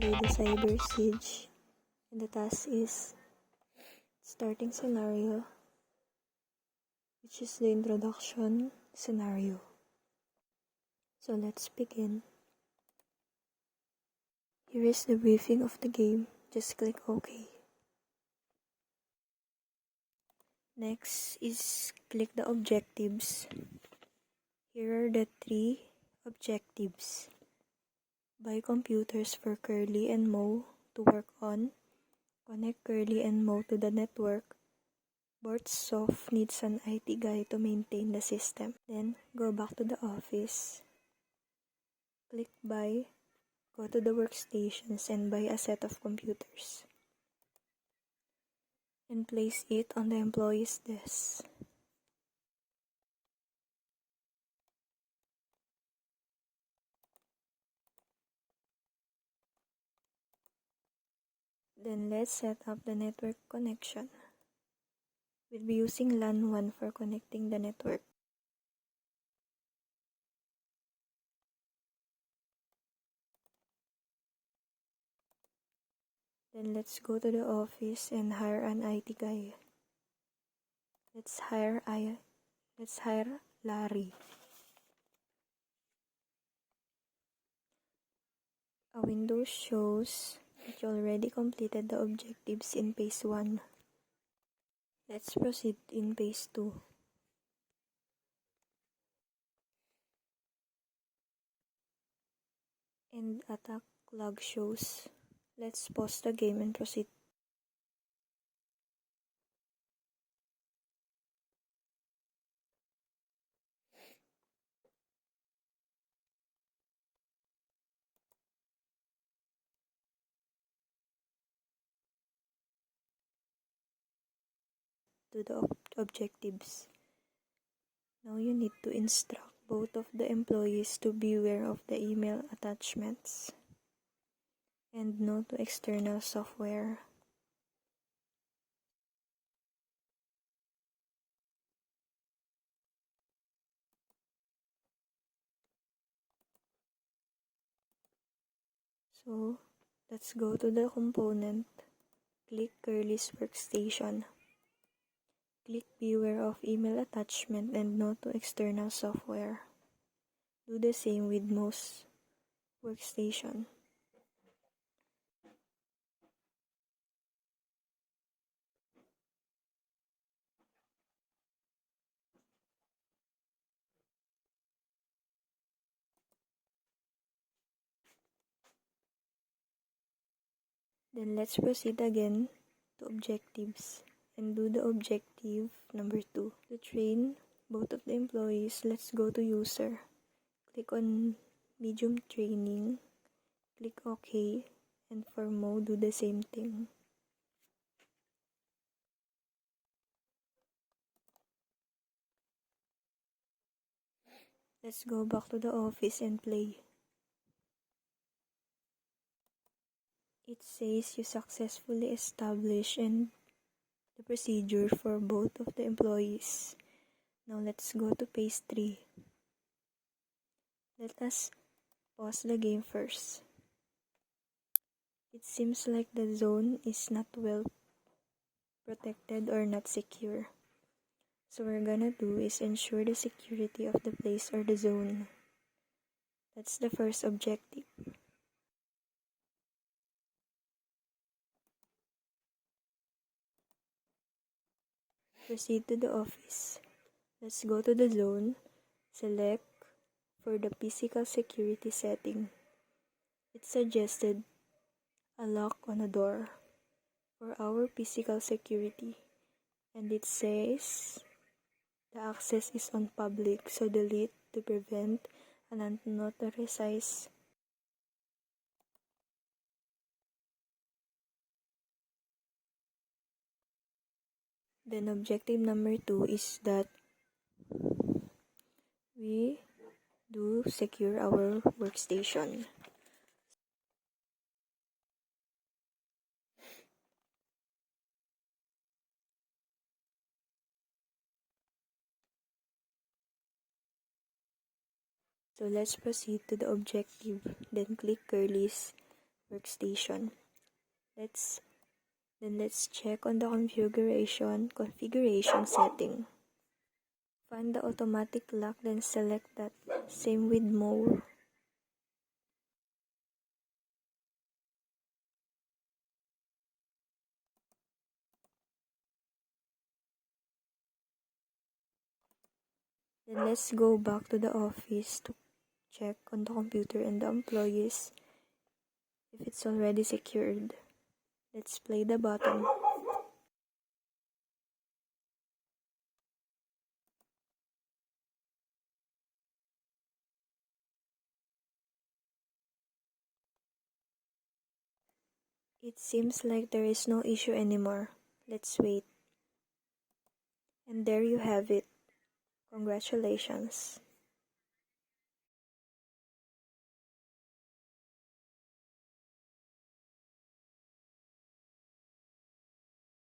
play the cyber siege, and the task is starting scenario, which is the introduction scenario. So let's begin. Here is the briefing of the game. Just click OK. Next is click the objectives. Here are the 3 objectives. Buy computers for Curly and Mo to work on. Connect Curly and Mo to the network. Bortsoft needs an IT guy to maintain the system. Then go back to the office. Click buy. Go to the workstations and buy a set of computers. And place it on the employee's desk. Then let's set up the network connection. We'll be using LAN 1 for connecting the network. Then let's go to the office and hire an IT guy. Let's hire Larry. A window shows that you already completed the objectives in phase 1. Let's proceed in phase 2. And attack log shows. Let's pause the game and proceed. To the objectives. Now you need to instruct both of the employees to beware of the email attachments and no to external software. So let's go to the component. Click Curly's workstation. Click beware of email attachment and no to external software. Do the same with most workstation. Then let's proceed again to objectives and do the objective number 2. To train both of the employees, let's go to user. Click on medium training. Click OK. And for Mo, do the same thing. Let's go back to the office and play. It says you successfully established and the procedure for both of the employees. Now let's go to phase 3. Let us pause the game first. It seems like the zone is not well protected or not secure. So what we're gonna do is ensure the security of the place or the zone. That's the first objective. Proceed to the office. Let's go to the zone. Select for the physical security setting. It suggested a lock on a door for our physical security. And it says the access is on public, so delete to prevent an unauthorized. Then objective number 2 is that we do secure our workstation. So let's proceed to the objective. Then click Curly's workstation. Let's check on the configuration setting. Find the automatic lock, then select that. Same with Mo. Then let's go back to the office to check on the computer and the employees if it's already secured. Let's play the button. It seems like there is no issue anymore. Let's wait. And there you have it. Congratulations.